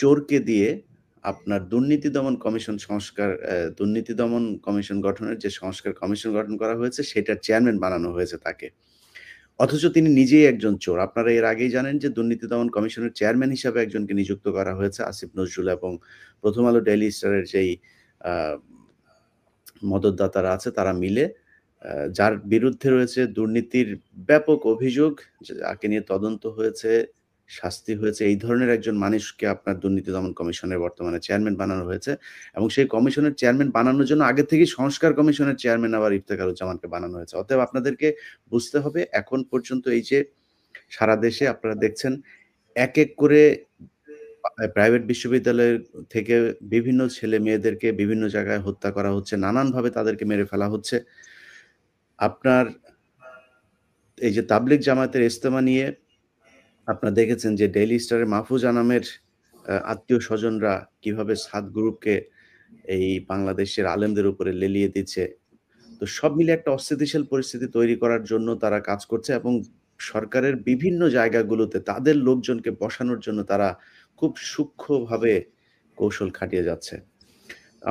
চোরকে দিয়ে আপনার দুর্নীতি দমন কমিশন গঠনের যে সংস্কার কমিশন গঠন করা হয়েছে সেটার চেয়ারম্যান বানানো হয়েছে তাকে। অথচ তিনি নিজেই একজন চোর। আপনারা এর আগেই জানেন যে দুর্নীতি দমন কমিশনের চেয়ারম্যান হিসাবে একজনকে নিযুক্ত করা হয়েছে আসিফ নজরুল এবং প্রথম আলো ডেইলি স্টারের যেই আ মদতদাতারা আছে তারা মিলে যার বিরুদ্ধে রয়েছে দুর্নীতির ব্যাপক অভিযোগ, যাকে নিয়ে তদন্ত হয়েছে, শাস্তি হয়েছে, এই ধরনের একজন মানুষকে আপনার দুর্নীতি দমন কমিশনের বর্তমানে চেয়ারম্যান বানানো হয়েছে এবং সেই কমিশনের চেয়ারম্যান বানানোর জন্য আগে থেকেই সংস্কার কমিশনের চেয়ারম্যান আবার ইফতেখারুজ্জামানকে বানানো হয়েছে। অতএব আপনাদেরকে বুঝতে হবে এখন পর্যন্ত এই যে সারা দেশে আপনারা দেখছেন এক করে প্রাইভেট বিশ্ববিদ্যালয় থেকে বিভিন্ন ছেলে-মেয়েদেরকে বিভিন্ন জায়গায় হত্যা করা হচ্ছে। নানানভাবে তাদেরকে মেরে ফেলা হচ্ছে। আপনার এই যে তাবলিগ জামায়াতের ইজতেমা নিয়ে আপনারা দেখেছেন যে ডেইলি স্টারের মাহফুজ আনামের আত্মীয়স্বজনরা কিভাবে সাদ গ্রুপকে এই বাংলাদেশের আলেমদের উপরে লেলিয়ে দিচ্ছে। তো সব মিলে একটা অস্থিতিশীল পরিস্থিতি তৈরি করার জন্য তারা কাজ করছে এবং সরকারের বিভিন্ন জায়গাগুলোতে তাদের লোকজনকে বসানোর জন্য তারা খুব সূক্ষ্মভাবে কৌশল খাটিয়ে যাচ্ছে।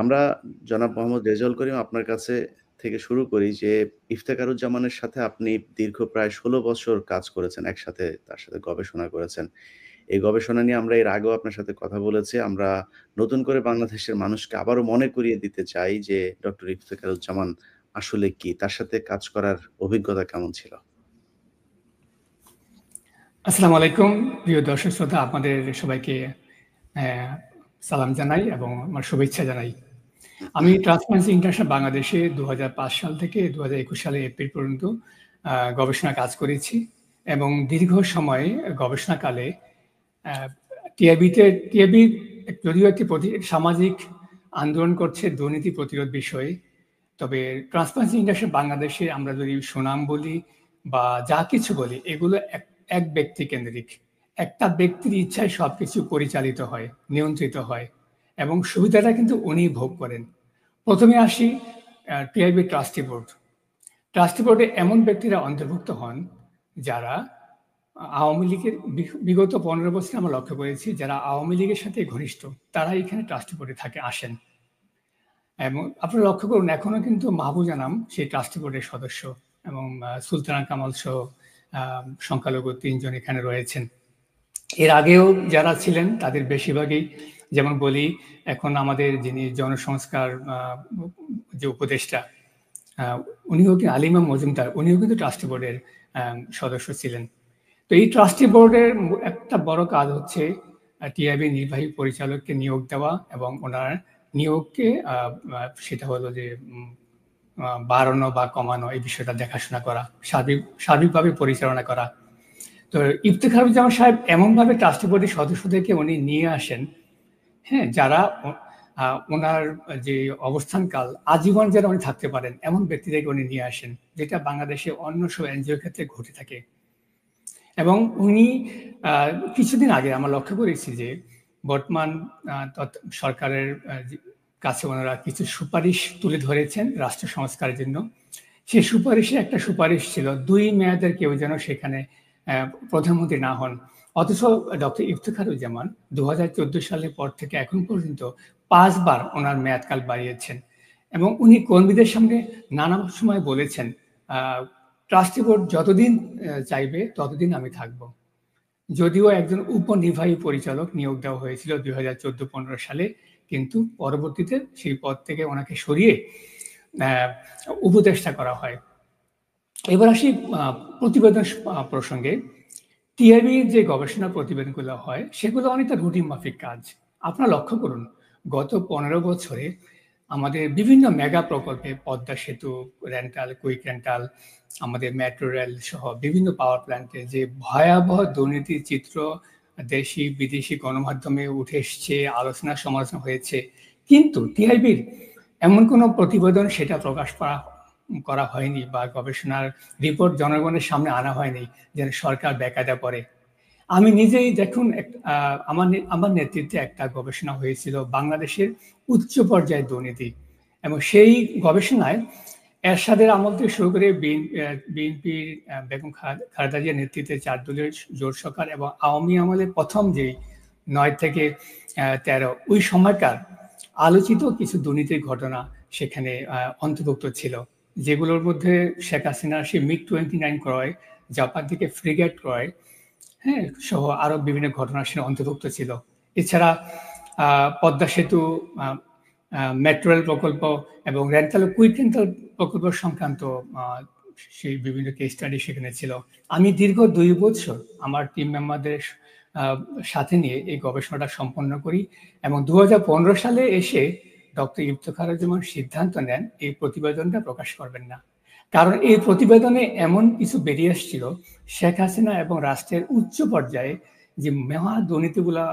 আমরা জনাব মোহাম্মদ রেজাউল করিম আপনার কাছে থেকে শুরু করি যে ইফতেখারুজ্জামানের সাথে আপনি দীর্ঘ প্রায় ১৬ বছর কাজ করেছেন একসাথে, তার সাথে গবেষণা করেছেন। এই গবেষণা নিয়ে আমরা এর আগেও আপনার সাথে কথা বলেছি। আমরা নতুন করে বাংলাদেশের মানুষকে আবারও মনে করিয়ে দিতে চাই যে ডক্টর ইফতেখারুজ্জামান আসলে কি? তার সাথে কাজ করার অভিজ্ঞতা কেমন ছিল? আসসালামু আলাইকুম প্রিয় দর্শক শ্রোতা, আপনাদের সবাইকে সালাম জানাই এবং আমার শুভেচ্ছা জানাই। আমি ট্রান্সপারেন্সি ইন্টারন্যাশনাল বাংলাদেশে 2005 সাল থেকে 2021 সালে এপ্রিল পর্যন্ত গবেষণা কাজ করেছি এবং দীর্ঘ সময় গবেষণাকালে টিআইবি যদিও একটি সামাজিক আন্দোলন করছে দুর্নীতি প্রতিরোধ বিষয়ে, তবে ট্রান্সপারেন্সি ইন্টারন্যাশনাল বাংলাদেশে আমরা যদি সুনাম বলি বা যা কিছু বলি, এগুলো এক ব্যক্তি কেন্দ্রিক। একটা ব্যক্তির ইচ্ছায় সবকিছু পরিচালিত হয়, নিয়ন্ত্রিত হয় এবং সুবিধাটা কিন্তু উনি ভোগ করেন। প্রথমে আসি টিআইবি ট্রাস্টি বোর্ড। ট্রাস্টি বোর্ডে এমন ব্যক্তিরা অন্তর্ভুক্ত হন যারা আওয়ামী লীগের বিগত 15 বছর আমরা লক্ষ্য করেছি যারা আওয়ামী লীগের সাথে ঘনিষ্ঠ তারা এখানে ট্রাস্টি বোর্ডে আসেন। এবং আপনারা লক্ষ্য করুন এখনো কিন্তু মাহবুজ আনাম সেই ট্রাস্টি বোর্ডের সদস্য এবং সুলতানা কামাল সহ সংখ্যালঘু 3 জন এখানে রয়েছেন। এর আগেও যারা ছিলেন তাদের বেশিরভাগই, যেমন বলি এখন আমাদের যিনি জনসংস্কার যে উপদেষ্টা উনিও কি আলিমা মজুমদার, উনিও কিন্তু ট্রাস্টি বোর্ডের সদস্য ছিলেন। তো এই ট্রাস্টি বোর্ডের একটা বড় কাজ হচ্ছে টিআইবি নির্বাহী পরিচালককে নিয়োগ দেওয়া এবং ওনার নিয়োগকে সেটা হলো যে বাড়ানো বা কমানো এই বিষয়টা দেখাশোনা করা, সার্বিকভাবে পরিচালনা করা। তো ইফতেখারুজ্জামান সাহেব এমনভাবে ট্রাস্টি বোর্ডের সদস্যদেরকে উনি নিয়ে আসেন, হ্যাঁ, যারা ওনার যে অবস্থানকাল আজীবন যেন উনি থাকতে পারেন এমন ব্যক্তিদেরকে উনি নিয়ে আসেন, যেটা বাংলাদেশে অন্য সব এনজিওর ক্ষেত্রে ঘটে থাকে। এবং উনি কিছুদিন আগে আমরা লক্ষ্য করেছি যে বর্তমান সরকারের কাছে ওনারা কিছু সুপারিশ তুলে ধরেছেন রাষ্ট্র সংস্কারের জন্য। সেই সুপারিশে একটা সুপারিশ ছিল 2 মেয়াদের কেউ যেন সেখানে প্রধানমন্ত্রী না হন। অথচ ডক্টর ইফতেখারুজ্জামান 2014 সালের পর থেকে এখন পর্যন্ত 5 বার ওনার মেয়াদকাল বাড়িয়েছেন এবং উনি কর্মীদের সামনে নানা সময় বলেছেন ট্রাস্টি বোর্ড যতদিন চাইবে ততদিন আমি থাকব। যদিও একজন উপনির্বাহী পরিচালক নিয়োগ দেওয়া হয়েছিল 2014-15 সালে, কিন্তু পরবর্তীতে সেই পদ থেকে ওনাকে সরিয়ে উপদেষ্টা করা হয়। এবার আসি প্রতিবেদন প্রসঙ্গে। টিআইবির যে গবেষণা প্রতিবেদনগুলো হয় সেগুলো অনেকটা রুটিন মাফিক কাজ। আপনারা লক্ষ্য করুন গত 15 বছরে আমাদের বিভিন্ন মেগা প্রকল্পে পদ্মা সেতু, রেন্টাল, কুইক রেন্টাল, আমাদের মেট্রো রেল সহ বিভিন্ন পাওয়ার প্ল্যান্টে যে ভয়াবহ দুর্নীতির চিত্র দেশি বিদেশি গণমাধ্যমে উঠে এসছে, আলোচনা সমালোচনা হয়েছে, কিন্তু টিআইবির এমন কোনো প্রতিবেদন সেটা প্রকাশ করা হয়নি বা গবেষণার রিপোর্ট জনগণের সামনে আনা হয়নি যেন সরকার বেকায়দা পড়ে। আমি নিজেই দেখুন আমার নেতৃত্বে একটা গবেষণা হয়েছিল বাংলাদেশের উচ্চ পর্যায়ের দুর্নীতি, এবং সেই গবেষণায় এরশাদের আমল থেকে শুরু করে বিএনপির বেগম খালেদা জিয়ার নেতৃত্বে 4 দলীয় জোট সরকার এবং আওয়ামী আমলের প্রথম যে 2009 থেকে 13 ওই সময়কার আলোচিত কিছু দুর্নীতির ঘটনা সেখানে অন্তর্ভুক্ত ছিল, যেগুলোর মধ্যে শেখ হাসিনার সেই MiG-29 ক্রয়, জাপান থেকে ফ্রিগেট ক্রয়, হ্যাঁ, সহ আরো বিভিন্ন ঘটনা সেখানে অন্তর্ভুক্ত ছিল। এছাড়া পদ্মা সেতু, মেট্রো রেল প্রকল্প এবং কুইক রেন্টাল প্রকল্প সংক্রান্ত সেই বিভিন্ন কেস স্টাডি সেখানে ছিল। আমি দীর্ঘ 2 বছর আমার টিম মেম্বারদের সাথে নিয়ে এই গবেষণাটা সম্পন্ন করি এবং 2015 সালে এসে ডক্টর ইফতেখারুজ্জামান সিদ্ধান্ত নেন এই প্রতিবেদনটা প্রকাশ করবেন না। কারণ এই প্রতিবেদনে এমন কিছু বেরিয়ে এসেছিল, শেখ হাসিনা এবং রাষ্ট্রের উচ্চ পর্যায়ে যে মহা দুর্নীতিগুলা,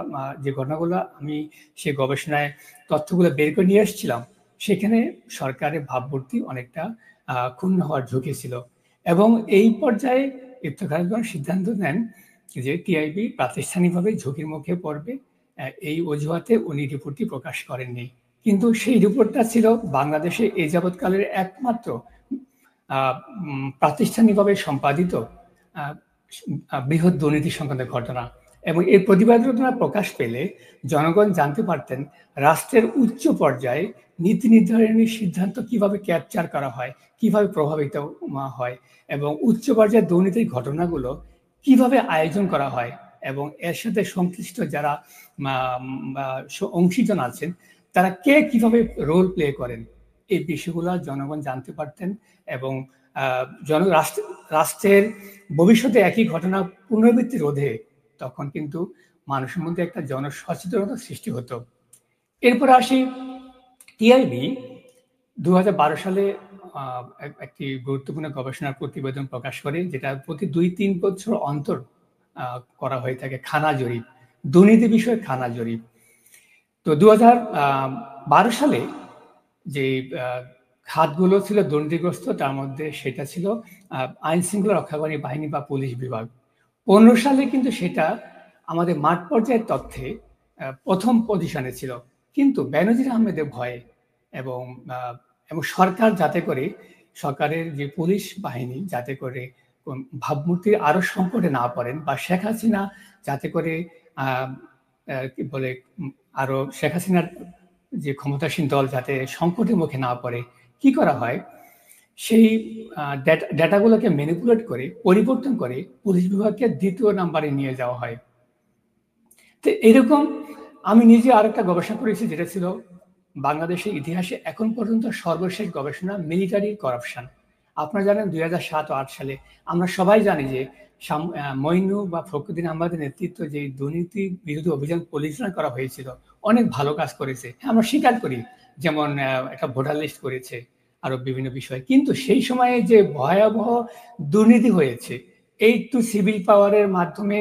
যে ঘটনাগুলো আমি সেই গবেষণায় তথ্যগুলো বের করে নিয়ে এসেছিলাম, সেখানে সরকারের ভাবমূর্তি অনেকটা ক্ষুণ্ণ হওয়ার ঝুঁকি ছিল। এবং এই পর্যায়ে ইফতেখারুজ্জামান সিদ্ধান্ত নেন যে টিআইবি প্রাতিষ্ঠানিকভাবে ঝুঁকির মুখে পড়বে, এই অজুহাতে উনি রিপোর্টটি প্রকাশ করেননি। কিন্তু সেই রিপোর্টটা ছিল বাংলাদেশে এই যাবৎকালের একমাত্র প্রাতিষ্ঠানিকভাবে সম্পাদিত বৃহৎ দুর্নীতি সংক্রান্ত ঘটনা। এবং এই প্রতিবেদনটা প্রকাশ পেলে জনগণ জানতে পারতেন রাষ্ট্রের উচ্চ পর্যায়ে নীতি নির্ধারণী সিদ্ধান্ত কিভাবে ক্যাপচার করা হয়, কিভাবে প্রভাবিত হয়, এবং উচ্চ পর্যায়ে দুর্নীতির ঘটনাগুলো কিভাবে আয়োজন করা হয় এবং এর সাথে সংশ্লিষ্ট যারা অংশীজন আছেন তারা কে কিভাবে রোল প্লে করেন, এই বিষয়গুলো জনগণ জানতে পারতেন। এবং রাষ্ট্রের ভবিষ্যতে একই ঘটনা পুনরাবৃত্তি রোধে তখন কিন্তু মানুষের মধ্যে একটা জনসচেতনতা সৃষ্টি হতো। এরপর আসি টিআইবি 2012 সালে একটি গুরুত্বপূর্ণ গবেষণা প্রতিবেদন প্রকাশ করে, যেটা প্রতি 2-3 বছর অন্তর করা হয়ে থাকে খানা জরিপ, দুর্নীতি বিষয়ে খানা জরিপ। তো 2012 সালে যে খাতগুলো ছিল দুর্নীতিগ্রস্ত, তার মধ্যে সেটা ছিল আইন শৃঙ্খলা রক্ষাকারী বাহিনী বা পুলিশ বিভাগ। 15 সালে কিন্তু সেটা আমাদের মাঠ পর্যায়ের তথ্যে প্রথম পজিশনে ছিল। কিন্তু বেনজির আহমেদের ভয়ে এবং সরকার যাতে করে, সরকারের যে পুলিশ বাহিনী যাতে করে ভাবমূর্তি আরো সংকটে না পড়েন, বা শেখ হাসিনা যাতে করে কি বলে আরো শেখ হাসিনার যে ক্ষমতাসীন দল যাতে সংকটের মুখে না পড়ে, কি করা হয়, সেই ডেটাগুলোকে ম্যানিপুলেট করে, পরিবর্তন করে পুলিশ বিভাগকে 2য় নম্বরে নিয়ে যাওয়া হয়। তো এরকম আমি নিজে আরেকটা গবেষণা করেছি, যেটা ছিল বাংলাদেশের ইতিহাসে এখন পর্যন্ত সর্বশেষ গবেষণা, মিলিটারি করাপশন। আপনারা জানেন 2007 ও 2008 সালে আমরা সবাই জানি যে মইনু বা ফখরুদ্দিন আহমেদের নেতৃত্ব যে দুর্নীতি বিরোধী অভিযান পরিচালনা করা হয়েছিল, অনেক ভালো কাজ করেছে, আমরা স্বীকার করি। যেমন একটা ভোটার লিস্ট করেছে, আরো বিভিন্ন বিষয়। কিন্তু সেই সময়ে যে ভয়াবহ দুর্নীতি হয়েছে, এই তো সিভিল পাওয়ারের মাধ্যমে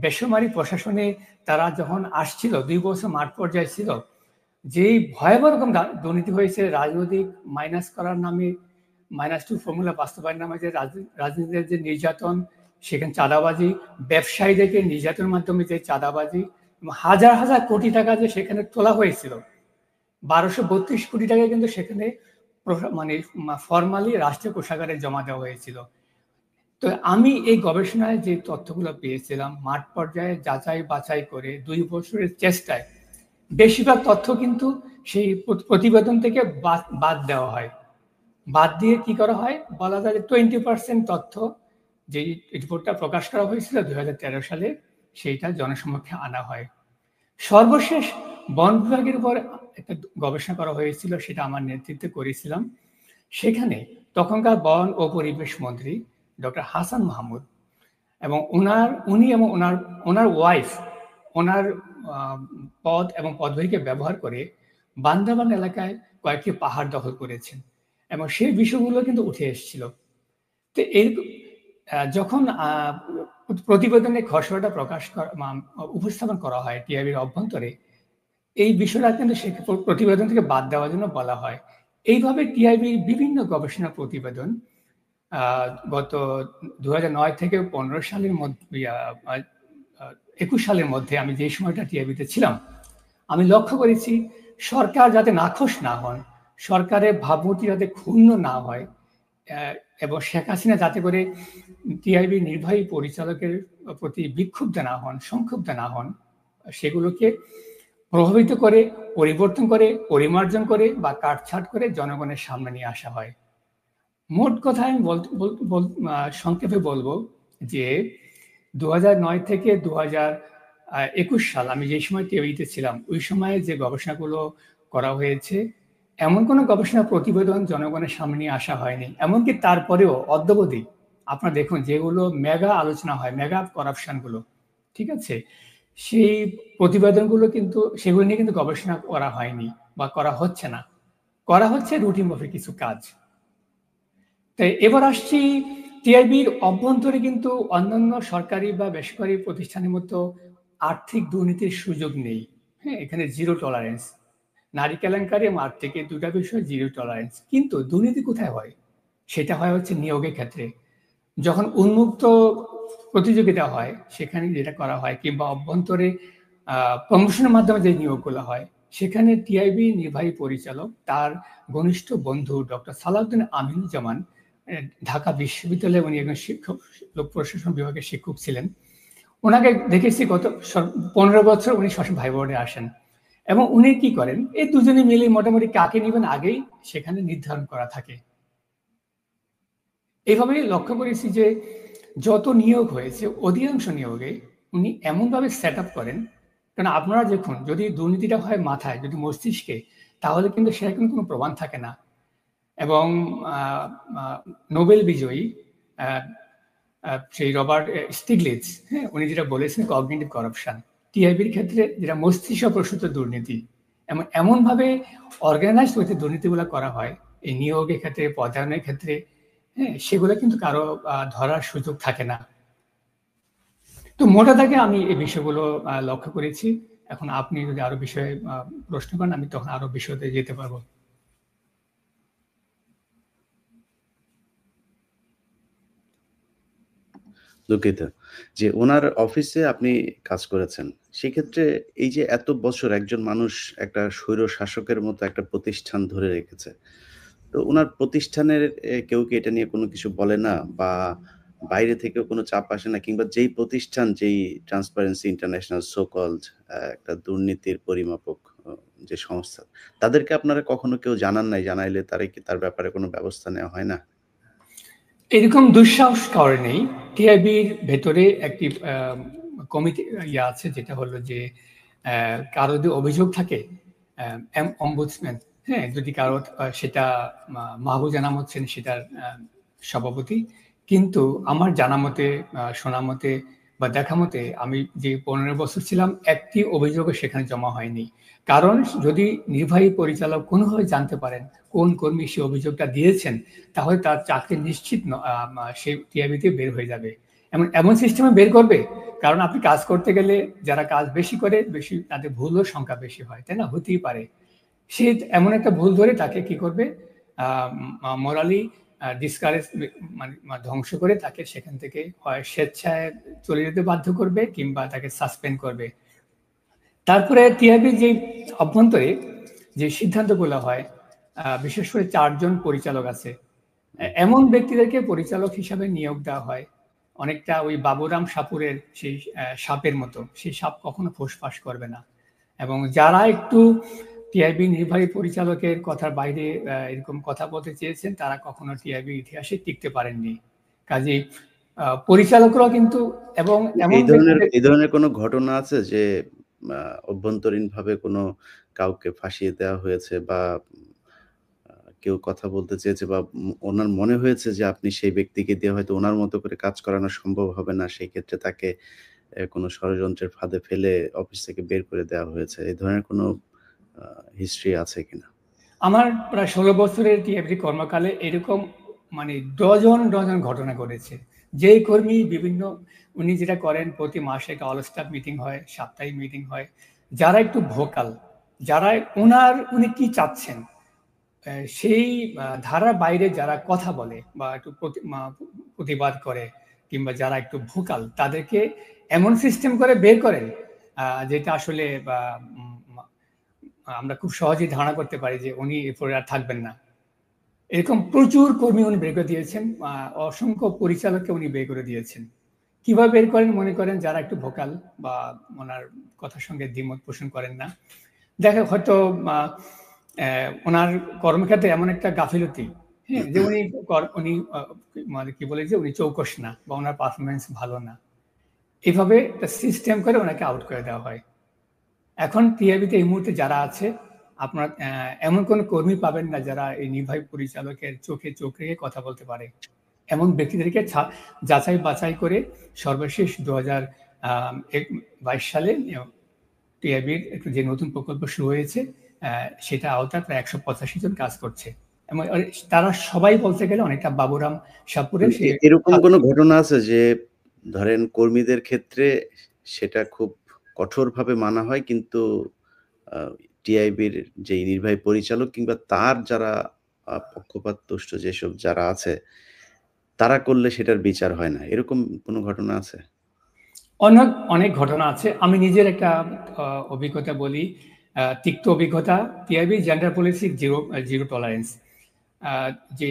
বেসামরিক প্রশাসনে তারা যখন আসছিল, 2 বছর মাঠ পর্যায়ে ছিল, যেই ভয়াবহ রকম দুর্নীতি হয়েছে, রাজনৈতিক মাইনাস করার নামে, -2 ফর্মুলা বাস্তবায়নের নামে যে রাজনীতির যে নির্যাতন, সেখানে চাঁদাবাজি, ব্যবসায়ীদেরকে নির্যাতনের মাধ্যমে যে চাঁদাবাজি, হাজার হাজার কোটি টাকা যে সেখানে তোলা হয়েছিল, 1232 কোটি টাকা কিন্তু সেখানে মানে ফর্মালি রাষ্ট্রীয় কোষাগারে জমা দেওয়া হয়েছিল। তো আমি এই গবেষণায় যে তথ্যগুলো পেয়েছিলাম, মাঠ পর্যায়ে যাচাই বাছাই করে 2 বছরের চেষ্টায় বেশিরভাগ তথ্য কিন্তু সেই প্রতিবেদন থেকে বাদ দেওয়া হয়। বাদ দিয়ে কি করা হয়, বলা যায় যে 20% তথ্য যে রিপোর্টটা প্রকাশ করা হয়েছিল 2013 সালে, সেইটা জনসমক্ষে আনা হয়। সর্বশেষ বন বিভাগের উপর একটা গবেষণা করা হয়েছিল, সেটা আমার নেতৃত্বে করেছিলাম। সেখানে তখনকার বন ও পরিবেশ মন্ত্রী ডক্টর হাসান মাহমুদ এবং উনি এবং ওনার ওয়াইফ ওনার পদ এবং পদবীকে ব্যবহার করে বান্দরবান এলাকায় কয়েকটি পাহাড় দখল করেছেন, এবং সেই বিষয়গুলো কিন্তু উঠে এসেছিল। তো এর যখন প্রতিবেদনে খসড়াটা উপস্থাপন করা হয় টিআইবির অভ্যন্তরে, এই বিষয়টা কিন্তু সে প্রতিবেদন থেকে বাদ দেওয়ার জন্য বলা হয়। এইভাবে টিআইবির বিভিন্ন গবেষণা প্রতিবেদন গত 2009 থেকে 15 সালের মধ্যে, 21 সালের মধ্যে আমি যে সময়টা টিআইবিতে ছিলাম, আমি লক্ষ্য করেছি সরকার যাতে নাখোশ না হন, সরকারের ভাবমূর্তি যাতে ক্ষুণ্ণ না হয়, এবং শেখ হাসিনা যাতে করে টিআইবি নির্বাহী পরিচালকের প্রতি বিক্ষুব্ধ না হন, সংক্ষুব্ধ না হন, সেগুলোকে প্রভাবিত করে, পরিবর্তন করে, পরিমার্জন করে বা কাটছাঁট করে জনগণের সামনে নিয়ে আসা হয়। মোট কথা আমি সংক্ষেপে বলবো যে 2009 থেকে 2021 সাল আমি যে সময় টিভিতে ছিলাম, ওই সময়ে যে গবেষণাগুলো করা হয়েছে, এমন কোনো গবেষণা প্রতিবেদন জনগণের সামনে নিয়ে আসা হয়নি। এমনকি তারপরেও অদ্যাবধি আপনারা দেখুন যেগুলো মেগা আলোচনা হয়, মেগা করাপশন গুলো, ঠিক আছে, সেই প্রতিবেদনগুলো কিন্তু সেগুলো নিয়ে কিন্তু গবেষণা করা হয়নি বা করা হচ্ছে না, করা হচ্ছে রুটিন মাফিক কিছু কাজ। তাই এবার আসছি, টিআইবির অভ্যন্তরে কিন্তু অন্যান্য সরকারি বা বেসরকারি প্রতিষ্ঠানের মতো আর্থিক দুর্নীতির সুযোগ নেই। হ্যাঁ, এখানে জিরো টলারেন্স। নারী কেলেঙ্কারি এবং আর্থিক এই দুটা বিষয় জিরো টলারেন্স। কিন্তু দুর্নীতি কোথায় হয়? সেটা হয় হচ্ছে নিয়োগের ক্ষেত্রে। যখন উন্মুক্ত প্রতিযোগিতা হয় সেখানে যেটা করা হয়, কিংবা অভ্যন্তরে প্রমোশনের মাধ্যমে যে নিয়োগগুলো হয়, সেখানে টিআইবি নির্বাহী পরিচালক তার ঘনিষ্ঠ বন্ধু ডক্টর সালাউদ্দিন আমিনুজ্জামান, ঢাকা বিশ্ববিদ্যালয়ে উনি একজন শিক্ষক, লোক প্রশাসন বিভাগের শিক্ষক ছিলেন। ওনাকে দেখেছি গত 15 বছর উনি সবসময় ভাই বোর্ডে আসেন, এবং উনি কি করেন, এই দুজনে মিলে মোটামুটি কাকে নেবেন আগেই সেখানে নির্ধারণ করা থাকে। এইভাবে লক্ষ্য করেছি যে যত নিয়োগ হয়েছে অধিকাংশ নিয়োগে উনি এমনভাবে সেট আপ করেন, কারণ আপনারা দেখুন যদি দুর্নীতিটা হয় মাথায়, যদি মস্তিষ্কে, তাহলে কিন্তু সেরকম কোনো প্রমাণ থাকে না। এবং নোবেল বিজয়ী সেই রবার্ট স্টিগলিটজ, হ্যাঁ, উনি যেটা বলেছেন কগনিটিভ করাপশন, টিআইবির ক্ষেত্রে যেটা মস্তিষ্ক প্রসূত দুর্নীতি, এমনভাবে অর্গানাইজড ওয়েতে দুর্নীতিগুলো করা হয় এই নিয়োগের ক্ষেত্রে, পদায়নের ক্ষেত্রে, হ্যাঁ, সেগুলো কিন্তু কারো ধরার সুযোগ থাকে না। তো মোটা দাগে আমি এই বিষয়গুলো লক্ষ্য করেছি। এখন আপনি যদি আরো বিষয়ে প্রশ্ন করেন, আমি তখন আরো বিষয়তে যেতে পারবো। দুঃখিত। যে উনার অফিসে আপনি কাজ করেছেন। সেক্ষেত্রে এই যে এত বছর একজন মানুষ একটা স্বৈর শাসকের মতো একটা প্রতিষ্ঠান ধরে রেখেছে। তো উনার প্রতিষ্ঠানের কেউ কি এটা নিয়ে কোনো কিছু বলে না? বা বাইরে থেকেও কোনো চাপ আসে না? কিংবা যেই প্রতিষ্ঠান, যেই ট্রান্সপারেন্সি ইন্টারন্যাশনাল সো কল্ড একটা দুর্নীতির পরিমাপক যে সংস্থা, তাদেরকে আপনারা কখনো কেউ জানান নাই? জানাইলে তারা কি তার ব্যাপারে কোনো ব্যবস্থা নেওয়া হয় না? এরকম দুঃসাহস কারো নেই। টিআইবির ভেতরে একটি কমিটি আছে, যেটা হলো যে কারো যদি অভিযোগ থাকে, অম্বুডসম্যান, হ্যাঁ, যদি কারো সেটা মাহবুব জানা হচ্ছেন সেটার সভাপতি। কিন্তু আমার জানা মতে, শোনা মতে বা দেখা মতে, আমি যে 15 বছর ছিলাম, একটি অভিযোগও সেখানে জমা হয়নি। কারণ যদি নির্বাহী পরিচালক কোনোভাবে জানতে পারেন কোন কর্মী সে অভিযোগটা দিয়েছেন, তাহলে তার চাকরি নিশ্চিত সে টিআইবিতে বের হয়ে যাবে। এমন সিস্টেমে বের করবে, কারণ আপনি কাজ করতে গেলে যারা কাজ বেশি করে, বেশি তাদের ভুলও সংখ্যা বেশি হয়, তাই না? হতেই পারে। সে এমন একটা ভুল ধরে তাকে কি করবে, মোরালি ডিসকারেজ, মানে ধ্বংস করে তাকে সেখান থেকে হয় স্বেচ্ছায় চলে যেতে বাধ্য করবে, কিংবা তাকে সাসপেন্ড করবে। তারপরে টিআইবির যে অভ্যন্তরে যে সিদ্ধান্তগুলো হয়, বিশেষ করে 4 জন পরিচালক আছে, এমন ব্যক্তিদেরকে পরিচালক হিসাবে নিয়োগ দেওয়া হয়। অনেকটা ওই বাবুরাম সাপুরের সেই সাপের মতো, সেই সাপ কখনো ফোঁসফাস করবে না। এবং যারা একটু টিআইবি নির্বাহী পরিচালকের কথার বাইরে এরকম কথা বলতে চেয়েছেন, তারা কখনো টিআইবি ইতিহাসে টিকতে পারেননি। কাজেই পরিচালকরাও কিন্তু, এবং এমন এই ধরনের কোনো ঘটনা আছে যে আ অভ্যন্তরীণভাবে কোনো কাউকে ফাঁসিয়ে দেওয়া হয়েছে, বা কেউ কথা বলতে চেয়েছে, বা ওনার মনে হয়েছে যে আপনি সেই ব্যক্তিকে দিয়ে হয়তো উনার মতো করে কাজ করানো সম্ভব হবে না। সেই ক্ষেত্রে তাকে কোনো ষড়যন্ত্রের ফাঁদে ফেলে অফিস থেকে বের করে দেওয়া হয়েছে। এই ধরনের কোনো আ হিস্ট্রি আছে কিনা? আমার প্রায় 16 বছরের টিআইবি কর্মকালে এরকম মানে ডজন ডজন ঘটনা ঘটেছে। যেই কর্মী বিভিন্ন, উনি যেটা করেন, প্রতি মাসে একটা অল স্টাফ মিটিং হয়, সাপ্তাহিক মিটিং হয়। যারা একটু ভোকাল, যারা উনি কি চাচ্ছেন, সেই ধারার বাইরে যারা কথা বলে বা একটু প্রতিবাদ করে, কিংবা যারা একটু ভোকাল, তাদেরকে এমন সিস্টেম করে বের করেন যেটা আসলে আমরা খুব সহজেই ধারণা করতে পারি যে উনি এরপরে আর থাকবেন না। এরকম প্রচুর কর্মী উনি বের করে দিয়েছেন, অসংখ্য পরিচালককে উনি বের করে দিয়েছেন। কিভাবে বের করেন? মনে করেন যারা একটু ভোকাল বা ওনার কথার সঙ্গে দ্বিমত পোষণ করেন না, দেখা হয়তো ওনার কর্মক্ষেত্রে এমন একটা গাফিলতি, হ্যাঁ, যে উনি মানে কি বলে যে উনি চৌকস না বা ওনার পারফরমেন্স ভালো না, এভাবে একটা সিস্টেম করে ওনাকে আউট করে দেওয়া হয়। এখন টিআইবিতে এই মুহূর্তে যারা আছে, আপনার এমন কোনো কর্মী পাবেন না যারা এই নির্বাহী পরিচালকের চোখে চোখ রেখে কথা বলতে পারে। এমন ব্যক্তিদেরকে যাচাই বাছাই করে সর্বশেষ 2022 সালে টিআইবির যে নতুন প্রকল্প শুরু হয়েছে, সেটা আওতায় প্রায় 185 জন কাজ করছে এবং তারা সবাই বলতে গেলে অনেকটা বাবুরাম শাহপুরের এরকম কোনো ঘটনা আছে যে ধরেন কর্মীদের ক্ষেত্রে সেটা খুব কঠোরভাবে মানা হয়, কিন্তু টিআইবির যে নির্বাহী পরিচালক কিংবা তার যারা পক্ষপাতদুষ্ট যেসব যারা আছে তারা করলে সেটার বিচার হয় না, এরকম কোনো ঘটনা আছে? অনেক অনেক ঘটনা আছে। আমি নিজের একটা অভিজ্ঞতা বলি, তিক্ত অভিজ্ঞতা। TIB gender policy zero tolerance. যে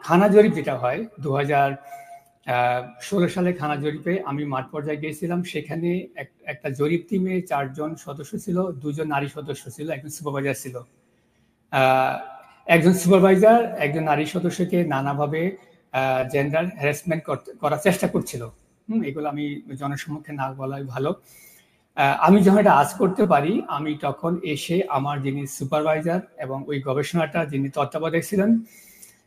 খানা জরিপ যেটা হয় 2016 সালে খানা জরিপে আমি মাঠ পর্যায়ে গিয়েছিলাম। সেখানে একটা জরিপ টিমে 4 জন সদস্য ছিল, 2 জন নারী সদস্য ছিল, একজন সুপারভাইজার ছিল। একজন সুপারভাইজার একজন নারী সদস্যকে নানাভাবে জেন্ডার হ্যারাসমেন্ট করার চেষ্টা করছিল। এগুলো আমি জনসম্মুখে না বলাই ভালো। আমি যখন এটা আজ করতে পারি, আমি তখন এসে আমার যিনি সুপারভাইজার এবং ওই গবেষণাটা যিনি তত্ত্বাবধায়ক ছিলেন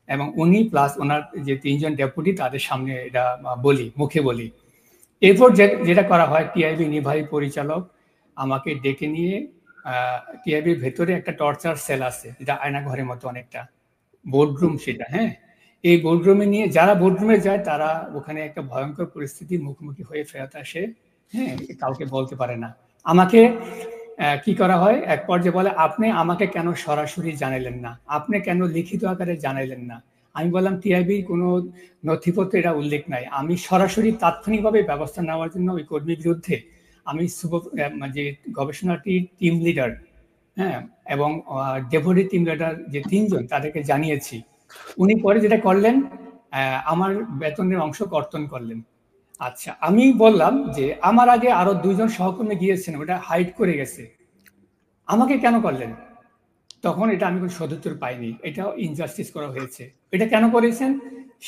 এবং উনি প্লাস ওনার যে 3 জন ডেপুটি, তাদের সামনে এটা বলি, মুখে বলি। এরপর যেটা করা হয়, টিআইবি নির্বাহী পরিচালক আমাকে ডেকে নিয়ে, টিআইবির ভেতরে একটা টর্চার সেল আছে, যেটা আয়না ঘরের মতো অনেকটা, বোর্ডরুম সেটা, হ্যাঁ। এই বোর্ডরুমে নিয়ে যারা বোর্ডরুমে যায় তারা ওখানে একটা ভয়ঙ্কর পরিস্থিতির মুখোমুখি হয়ে ফেরত আসে, হ্যাঁ, কাউকে বলতে পারে না। আমাকে কি করা হয়, এক পর্যায়ে বলে, আপনি আমাকে কেন সরাসরি জানাইলেন না, আপনি কেন লিখিত আকারে জানাইলেন না? আমি বললাম, টিআইবির কোনো নথিপত্রে এটা উল্লেখ নাই। আমি সরাসরি তাৎক্ষণিকভাবে ব্যবস্থা নেওয়ার জন্য ওই কর্মীর বিরুদ্ধে আমি যে গবেষণাটির টিম লিডার, হ্যাঁ, এবং ডেপুটি টিম লিডার যে 3 জন, তাদেরকে জানিয়েছি। উনি পরে যেটা করলেন, আমার বেতনের অংশ কর্তন করলেন। আচ্ছা, আমি বললাম যে আমার আগে আরো 2 জন সহকর্মী গিয়েছেন, ওটা হাইড করে গেছে, আমাকে কেন করলেন? তখন এটা আমি কোনো সদুত্তর পাইনি। এটাও ইনজাস্টিস করা হয়েছে। এটা কেন করেছেন?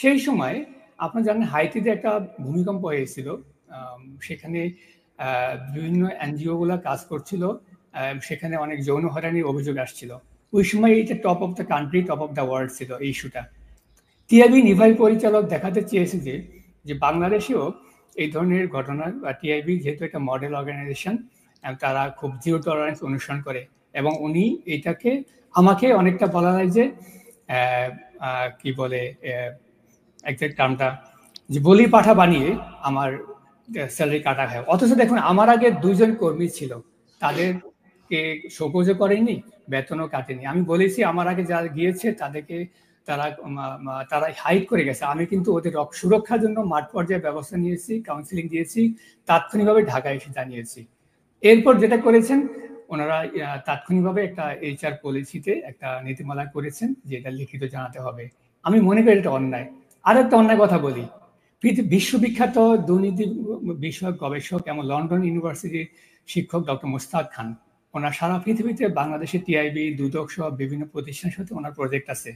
সেই সময় আপনারা জানেন হাইতিতে একটা ভূমিকম্প হয়েছিল। সেখানে বিভিন্ন এনজিও গুলা কাজ করছিল। সেখানে অনেক যৌন হয়রানির অভিযোগ আসছিল। ওই সময় এটা top of the country, top of the world ছিল এই ইস্যুটা। টিআইবি নির্বাহী পরিচালক দেখাতে চেয়েছে যে বাংলাদেশেও এই ধরনের ঘটনা, টিআইবি যেহেতু একটা মডেল অর্গানাইজেশন, তারা খুব জিরো টলারেন্স অনুসরণ করে এবং উনি এটাকে আমাকে অনেকটা বলা হয় যে কি বলে একজ্যাক্ট টার্মটা, যে বলি পাঠা বানিয়ে আমার স্যালারি কাটা হয়। অথচ দেখুন, আমার আগে 2 জন কর্মী ছিল, তাদেরকে শোকজও করেনি, বেতনও কাটেনি। আমি বলেছি আমার আগে যারা গিয়েছে তাদেরকে তারা হাইড করে গেছে। আমি কিন্তু ওদের সুরক্ষার জন্য মাঠ পর্যায়ে ব্যবস্থা নিয়েছি, কাউন্সিলিং দিয়েছি, তাৎক্ষণিকভাবে ঢাকায় এসে জানিয়েছি। এরপর যেটা করেছেন ওনারা, তাৎক্ষণিকভাবে একটা এইচআর পলিসিতে একটা নীতিমালা করেছেন যে এটা লিখিত জানাতে হবে। আমি মনে করি এটা অন্যায়। আর একটা অন্যায় কথা বলি, বিশ্ববিখ্যাত দুর্নীতি বিষয়ক গবেষক এবং লন্ডন ইউনিভার্সিটির শিক্ষক ডক্টর মুস্তাক খান, ওনার সারা পৃথিবীতে বাংলাদেশের টিআইবি, দুদক সহ বিভিন্ন প্রতিষ্ঠানের সাথে ওনার প্রজেক্ট আছে।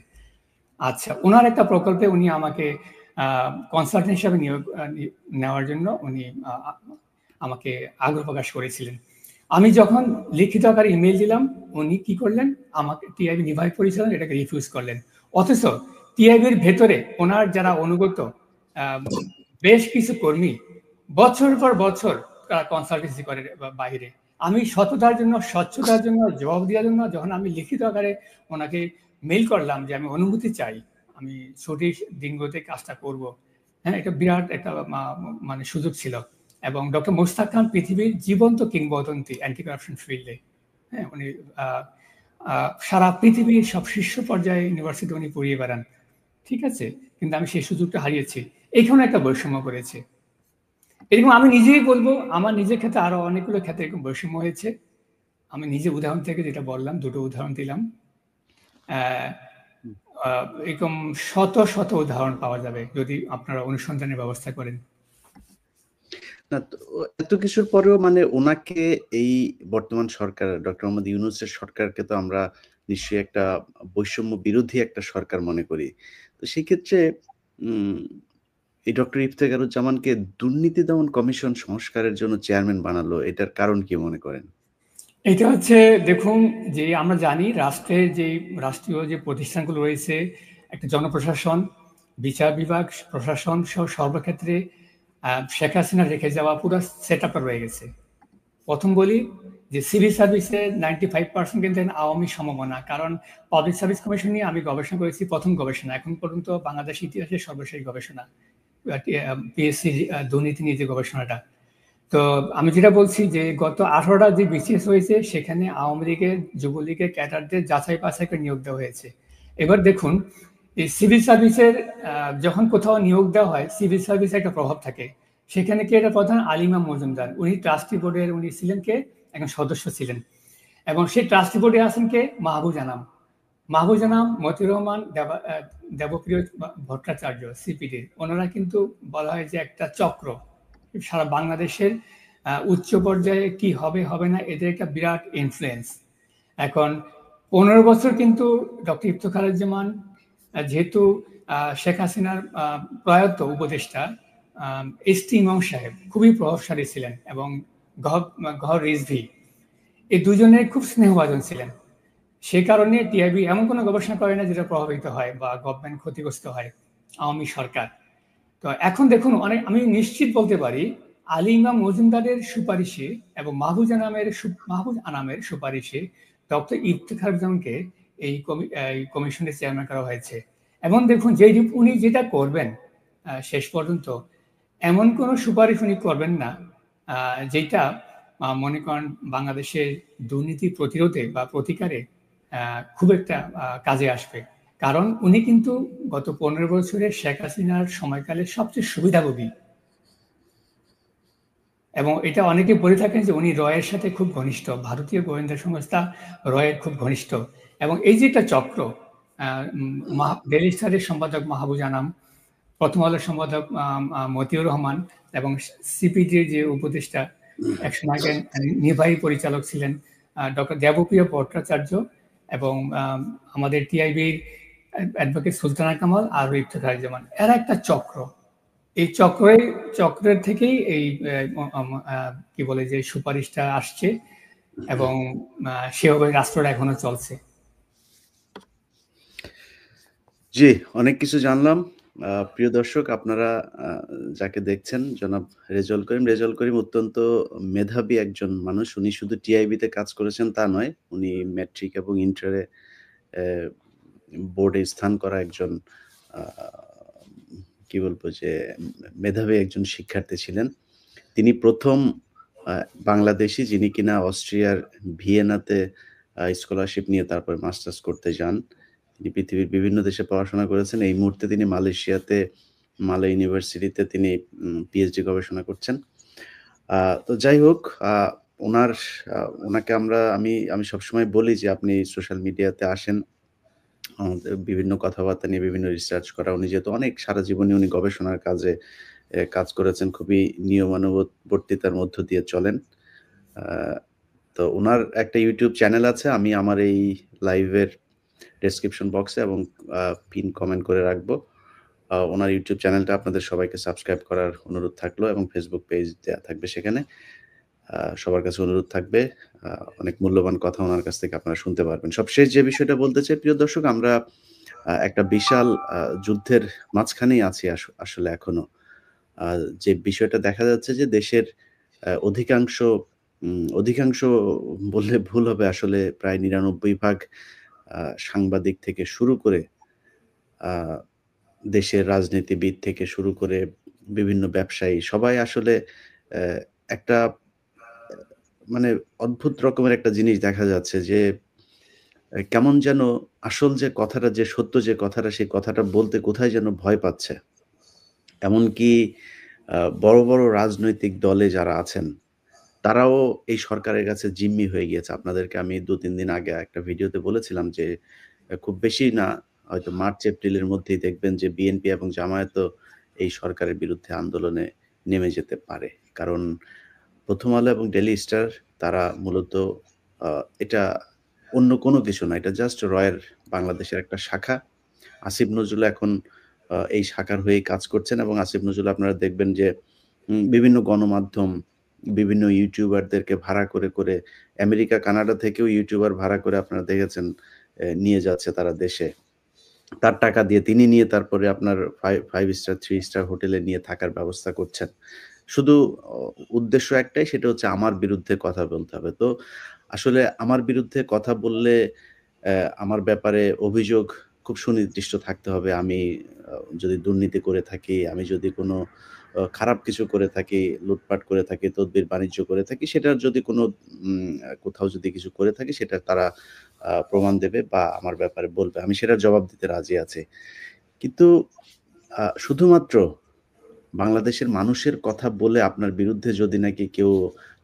আচ্ছা, ওনার একটা প্রকল্পে উনি আমাকে কনসালটেন্ট হিসাবে নেওয়ার জন্য উনি আমাকে আগ্রহ প্রকাশ করেছিলেন। আমি যখন লিখিত আকারে ইমেল দিলাম, উনি কি করলেন, আমাকে টিআইবি নির্বাহী পরিচালক এটাকে রিফিউজ করলেন। অথচ টিআইবির ভেতরে ওনার যারা অনুগত বেশ কিছু কর্মী বছর পর বছর তারা কনসালটেন্সি করে বাইরে। আমি সততার জন্য, স্বচ্ছতার জন্য, জবাব দেওয়ার জন্য যখন আমি লিখিত আকারে ওনাকে মেইল করলাম যে আমি অনুমতি চাই, আমি ছুটির দিনগুলোতে কাজটা করব, হ্যাঁ, এটা বিরাট একটা মানে সুযোগ ছিল। এবং ডক্টর মুস্তাক খান পৃথিবীর জীবন্ত কিংবদন্তি অ্যান্টি কারাপশন ফিল্ডে, হ্যাঁ, উনি সারা পৃথিবীর সব শীর্ষ পর্যায়ে ইউনিভার্সিটি উনি পড়িয়ে বেড়ান, ঠিক আছে, কিন্তু আমি সেই সুযোগটা হারিয়েছি। এইখানে একটা বৈষম্য করেছে। এরকম আমি নিজেই বলবো, আমার নিজের ক্ষেত্রে আরো অনেকগুলো ক্ষেত্রে এরকম বৈষম্য হয়েছে। আমি নিজে উদাহরণ থেকে যেটা বললাম, 2টো উদাহরণ দিলাম, এরকম শত শত উদাহরণ পাওয়া যাবে যদি আপনারা অনুসন্ধানের ব্যবস্থা করেন। না তো এত কিছুর পরেও মানে উনাকে এই বর্তমান সরকার ডক্টর মোহাম্মদ ইউনূসের সরকারকে তো আমরা নিশ্চয়ই একটা বৈষম্য বিরোধী একটা সরকার মনে করি। তো সেক্ষেত্রে উম এই ডক্টর ইফতেখারুজ্জামানকে দুর্নীতি দমন কমিশন সংস্কারের জন্য চেয়ারম্যান বানালো। এটার কারণ কি মনে করেন? এটা হচ্ছে দেখুন যে আমরা জানি রাষ্ট্রের যে রাষ্ট্রীয় যে প্রতিষ্ঠানগুলো রয়েছে, একটা জনপ্রশাসন, বিচার বিভাগ, প্রশাসন সহ সর্বক্ষেত্রে শেখ হাসিনা রেখে যাওয়া পুরো সেটআপটা রয়ে গেছে। প্রথম বলি যে সিভিল সার্ভিসে 95% কিন্তু আওয়ামী সমমনা। কারণ পাবলিক সার্ভিস কমিশন নিয়ে আমি গবেষণা করেছি, প্রথম গবেষণা, এখন পর্যন্ত বাংলাদেশ ইতিহাসের সর্বশেষ গবেষণা, পিএসসি দুর্নীতি নিয়ে যে গবেষণাটা। তো আমি যেটা বলছি যে গত 18টা যে বিসিএস হয়েছে সেখানে আওয়ামী লীগের, যুবলীগের ক্যাডারদের যাচাই বাছাই করে নিয়োগ দেওয়া হয়েছে। এবার দেখুন এই সিভিল সার্ভিসের যখন কোথাও নিয়োগ দেওয়া হয়, সিভিল সার্ভিসের একটা প্রভাব থাকে। সেখানে কে এটা প্রধান? আলিমা মজুমদার, উনি ট্রাস্টি বোর্ডের উনি ছিলেন কে, একজন সদস্য ছিলেন। এবং সেই ট্রাস্টি বোর্ডে আছেন কে? মাহবুজ আনাম। মাহবুজ আনাম, মতিউর রহমান, দেবপ্রিয় ভট্টাচার্য, সিপিডির, ওনারা কিন্তু বলা হয় যে একটা চক্র, সারা বাংলাদেশের উচ্চ পর্যায়ে কি হবে হবে না এদের একটা বিরাট ইনফ্লুয়েন্স। এখন 15 বছর কিন্তু ডক্টর ইফতেখারুজ্জামান যেহেতু শেখ হাসিনার প্রয়াত উপদেষ্টা এস টি ইমাম সাহেব খুবই প্রভাবশালী ছিলেন, এবং গহর রিজভী, এই দুজনের খুব স্নেহভাজন ছিলেন। সে কারণে টিআইবি এমন কোনো গবেষণা করে না যেটা প্রভাবিত হয় বা গভর্নমেন্ট ক্ষতিগ্রস্ত হয়, আওয়ামী সরকার। তো এখন দেখুন অনেক, আমি নিশ্চিত বলতে পারি আলী ইমাম মজুমদারের সুপারিশে এবং মাহবুজ আনামের সুপারিশে ডক্টর ইফতেখারুজ্জামানকে এই কমিশনের চেয়ারম্যান করা হয়েছে। এবং দেখুন যে উনি যেটা করবেন শেষ পর্যন্ত এমন কোনো সুপারিশ উনি করবেন না যেটা মনে করেন বাংলাদেশের দুর্নীতি প্রতিরোধে বা প্রতিকারে খুব একটা কাজে আসবে। কারণ উনি কিন্তু গত 15 বছরে শেখ হাসিনার সময়কালে সবচেয়ে সুবিধাভোগী, এবং এটা অনেকে বলে থাকেন যে উনি রয়ের সাথে খুব ঘনিষ্ঠ, ভারতীয় গোয়েন্দা সংস্থা রয়ের খুব ঘনিষ্ঠ। এবং এই যে একটা চক্র, ডেইলি স্টারের সম্পাদক মাহবুজ আনাম, প্রথম আলোর সম্পাদক মতিউর রহমান, এবং সিপিডির যে উপদেষ্টা একসময় নির্বাহী পরিচালক ছিলেন ডক্টর দেবপ্রিয় ভট্টাচার্য, এবং আমাদের টিআইবির অ্যাডভোকেট সুলতানা কামাল আর ইফতেখারুজ্জামান, এরা একটা চক্র। এই চক্রের থেকেই এই কি বলে যে সুপারিশটা আসছে, এবং সেভাবে রাষ্ট্রটা এখনো চলছে। জি, অনেক কিছু জানলাম। প্রিয় দর্শক, আপনারা যাকে দেখছেন জনাব রেজাউল করিম। রেজাউল করিম অত্যন্ত মেধাবী একজন মানুষ। উনি শুধু টিআইবিতে কাজ করেছেন তা নয়। উনি ম্যাট্রিক এবং ইন্টারে অ্যা বোর্ডে স্থান করা একজন আ কি বলবো যে মেধাবী একজন শিক্ষার্থী ছিলেন। তিনি ১ম আ বাংলাদেশী যিনি কিনা অস্ট্রিয়ার ভিয়েনাতে স্কলারশিপ নিয়ে তারপরে মাস্টার্স করতে যান। তিনি পৃথিবীর বিভিন্ন দেশে পড়াশোনা করেছেন। এই মুহূর্তে তিনি মালয়েশিয়াতে মালয় ইউনিভার্সিটিতে তিনি পিএইচডি গবেষণা করছেন। তো যাই হোক, আ উনার আ উনাকে আমি সবসময় বলি যে আপনি সোশ্যাল মিডিয়াতে আসেন। বিভিন্ন কথাবার্তা নিয়ে বিভিন্ন রিসার্চ করা। উনি যেহেতু অনেক সারা জীবনই উনি গবেষণার কাজে কাজ করেছেন, খুবই নিয়মানুবর্তিতার মধ্য দিয়ে চলেন। আ তো উনার একটা YouTube চ্যানেল আছে। আমি আমার এই লাইভের ডেসক্রিপশন বক্সে এবং পিন কমেন্ট করে রাখবো। উনার YouTube চ্যানেলটা আপনাদের সবাইকে সাবস্ক্রাইব করার অনুরোধ থাকলো, এবং Facebook পেজ দেয়া থাকবে সেখানে। সবার কাছে অনুরোধ থাকবে। আ অনেক মূল্যবান কথা উনার কাছ থেকে আপনারা শুনতে পারবেন। সবশেষ যে বিষয়টা বলতে চাই প্রিয় দর্শক, আমরা একটা বিশাল যুদ্ধের মাঝখানেই আছি আসলে এখনো। আ যে বিষয়টা দেখা যাচ্ছে যে দেশের অধিকাংশ অধিকাংশ বললে ভুল হবে, আসলে প্রায় ৯৯ ভাগ সাংবাদিক থেকে শুরু করে আ দেশের রাজনীতিবিদ থেকে শুরু করে বিভিন্ন ব্যবসায়ী সবাই আসলে অ্যা একটা মানে অদ্ভুত রকমের একটা জিনিস দেখা যাচ্ছে যে কেমন যেন আসল যে কথাটা, যে সত্য যে কথাটা, সেই কথাটা বলতে কোথায় যেন ভয় পাচ্ছে। এমনকি বড়, বড় রাজনৈতিক দলে যারা আছেন, তারাও এই সরকারের কাছে জিম্মি হয়ে গিয়েছে। আপনাদেরকে আমি ২-৩ দিন আগে একটা ভিডিওতে বলেছিলাম যে, খুব বেশি না, হয়তো মার্চ-এপ্রিলের মধ্যেই দেখবেন যে বিএনপি এবং জামায়াতও এই সরকারের বিরুদ্ধে আন্দোলনে নেমে যেতে পারে। কারণ 'প্রথম আলো' এবং 'ডেইলি স্টার' তারা মূলত আ এটা অন্য কোনো কিছু না। এটা জাস্ট রয়ের বাংলাদেশের একটা শাখা। আসিফ নজরুল এখন এই শাখার হয়েই কাজ করছেন এবং আসিফ নজরুল আপনারা দেখবেন যে বিভিন্ন গণমাধ্যম, বিভিন্ন ইউটিউবারদেরকে ভাড়া করে আমেরিকা, কানাডা থেকেও ইউটিউবার ভাড়া করে আপনারা দেখেছেন নিয়ে যাচ্ছে তারা দেশে। তার টাকা দিয়ে তিনি নিয়ে তারপরে আপনার 5 স্টার, 3 স্টার হোটেলে নিয়ে থাকার ব্যবস্থা করছেন। শুধু অ উদ্দেশ্য একটাই, সেটা হচ্ছে আমার বিরুদ্ধে কথা বলতে হবে। তো আসলে আমার বিরুদ্ধে কথা বললে আমার ব্যাপারে অভিযোগ খুব সুনির্দিষ্ট থাকতে হবে। আমি আ যদি দুর্নীতি করে থাকি, আমি যদি কোনো খারাপ কিছু করে থাকি, লুটপাট করে থাকি, তদবির বাণিজ্য করে থাকি, সেটার যদি কোনো কোথাও যদি কিছু করে থাকি, সেটা তারা প্রমাণ দেবে বা আমার ব্যাপারে বলবে। আমি সেটার জবাব দিতে রাজি আছি। কিন্তু শুধুমাত্র বাংলাদেশের মানুষের কথা বলে আপনার বিরুদ্ধে যদি নাকি কেউ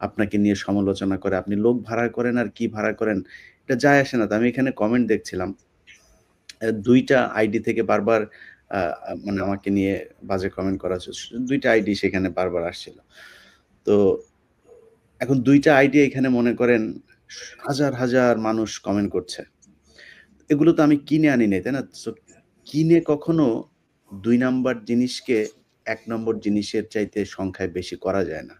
আপনাকে নিয়ে সমালোচনা করে, আপনি লোক ভাড়া করেন আর কি ভাড়া করেন, এটা যায় আসে না তো। আমি এখানে কমেন্ট দেখছিলাম। ২ টা আইডি থেকে বারবার আ আ মানে আমাকে নিয়ে বাজে কমেন্ট করা হচ্ছে। ২ টা আইডি সেখানে বারবার আসছিল। তো এখন ২ টা আইডি এখানে মনে করেন হাজার মানুষ কমেন্ট করছে। এগুলো তো আমি কিনে আনি নাই, তাই না? সো কিনে কখনো ২ নাম্বার জিনিসকে ১ নম্বর জিনিসের চাইতে সংখ্যায় বেশি করা যায় না।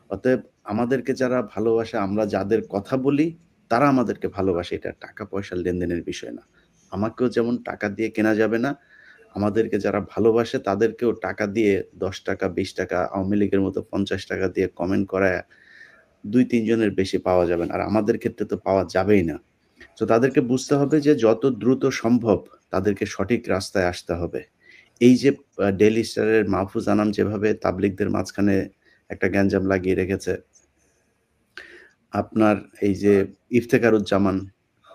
অতএব আমাদেরকে যারা ভালোবাসে, আমরা যাদের কথা বলি, তারা আমাদেরকে ভালোবাসে। এটা টাকা-পয়সার লেনদেনের বিষয় না। আমাকেও যেমন টাকা দিয়ে কেনা যাবে না, আমাদেরকে যারা ভালোবাসে তাদেরকেও টাকা দিয়ে ৳১০, ৳২০, আওয়ামী লীগের মতো ৳৫০ দিয়ে কমেন্ট করায়া ২-৩ জনের বেশি পাওয়া যাবে না। আর আমাদের ক্ষেত্রে তো পাওয়া যাবেই না। সো তাদেরকে বুঝতে হবে যে যত দ্রুত সম্ভব তাদেরকে সঠিক রাস্তায় আসতে হবে। এই যে ডেইলি স্টারের মাহফুজ আনাম যেভাবে তাবলিগদের মাঝখানে একটা গ্যাঞ্জাম লাগিয়ে রেখেছে, আপনার এই যে ইফতেখারুজ্জামান,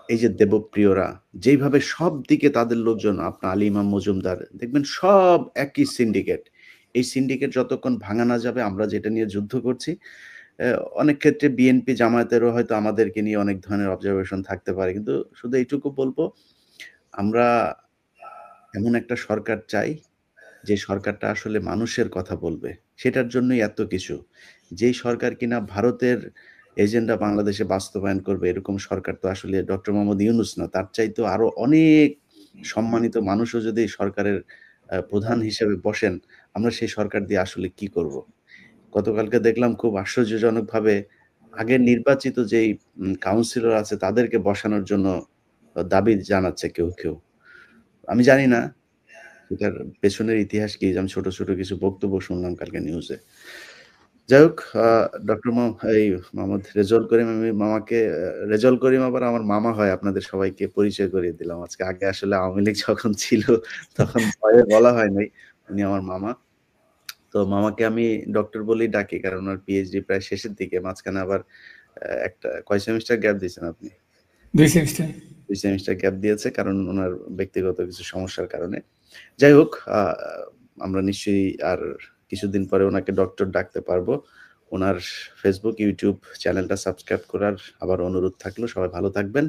এই যে দেবপ্রিয়রা, যেইভাবে সব দিকে তাদের লোকজন, আপনার আলী ইমাম মজুমদার, দেখবেন সব একই সিন্ডিকেট। এই সিন্ডিকেট যতক্ষণ ভাঙা না যাবে, আমরা যেটা নিয়ে যুদ্ধ করছি, অনেক ক্ষেত্রে বিএনপি জামায়াতেরও হয়তো আমাদেরকে নিয়ে অনেক ধরনের অবজারভেশন থাকতে পারে। কিন্তু শুধু এইটুকু বলব, আমরা এমন একটা সরকার চাই, যে সরকারটা আসলে মানুষের কথা বলবে। সেটার জন্যই এত কিছু। যেই সরকার কিনা ভারতের এজেন্ডা বাংলাদেশে বাস্তবায়ন করবে, এরকম সরকার তো আসলে ডক্টর মোহাম্মদ ইউনূস না। তার চাইতেও আরো অনেক সম্মানিত মানুষও যদি সরকারের প্রধান হিসেবে বসেন, আমরা সেই সরকার দিয়ে আসলে কি করব? গতকালকে দেখলাম খুব আশ্চর্যজনকভাবে আগের নির্বাচিত যেই কাউন্সিলর আছে তাদেরকে বসানোর জন্য দাবি জানাচ্ছে কেউ। আমি জানি না এটার পেছনের ইতিহাস কি? আমি ছোট কিছু বক্তব্য শুনলাম কালকে নিউজে। যাই হোক ডক্টর এই মোহাম্মদ রেজাউল করিম, আমি মামাকে রেজাউল করিম আবার আমার মামা হয়, আপনাদের সবাইকে পরিচয় করিয়ে দিলাম আজকে। আগে আসলে আওয়ামী লীগ যখন ছিল তখন ভয়ে বলা হয় নাই। উনি আমার মামা। তো মামাকে আমি ডক্টর বলেই ডাকি কারণ উনার পিএইচডি প্রায় শেষের দিকে। মাঝখানে আবার একটা কয় সেমেস্টার গ্যাপ দিয়েছেন আপনি? ২ সেমিস্টার। ২ সেমেস্টার গ্যাপ দিয়েছে কারণ উনার ব্যক্তিগত কিছু সমস্যার কারণে। যাই হোক আমরা নিশ্চয়ই আর কিছুদিন পরে উনাকে ডক্টর ডাকতে পারবো। উনার Facebook, YouTube চ্যানেলটা সাবস্ক্রাইব করার আবার অনুরোধ থাকলো। সবাই ভালো থাকবেন।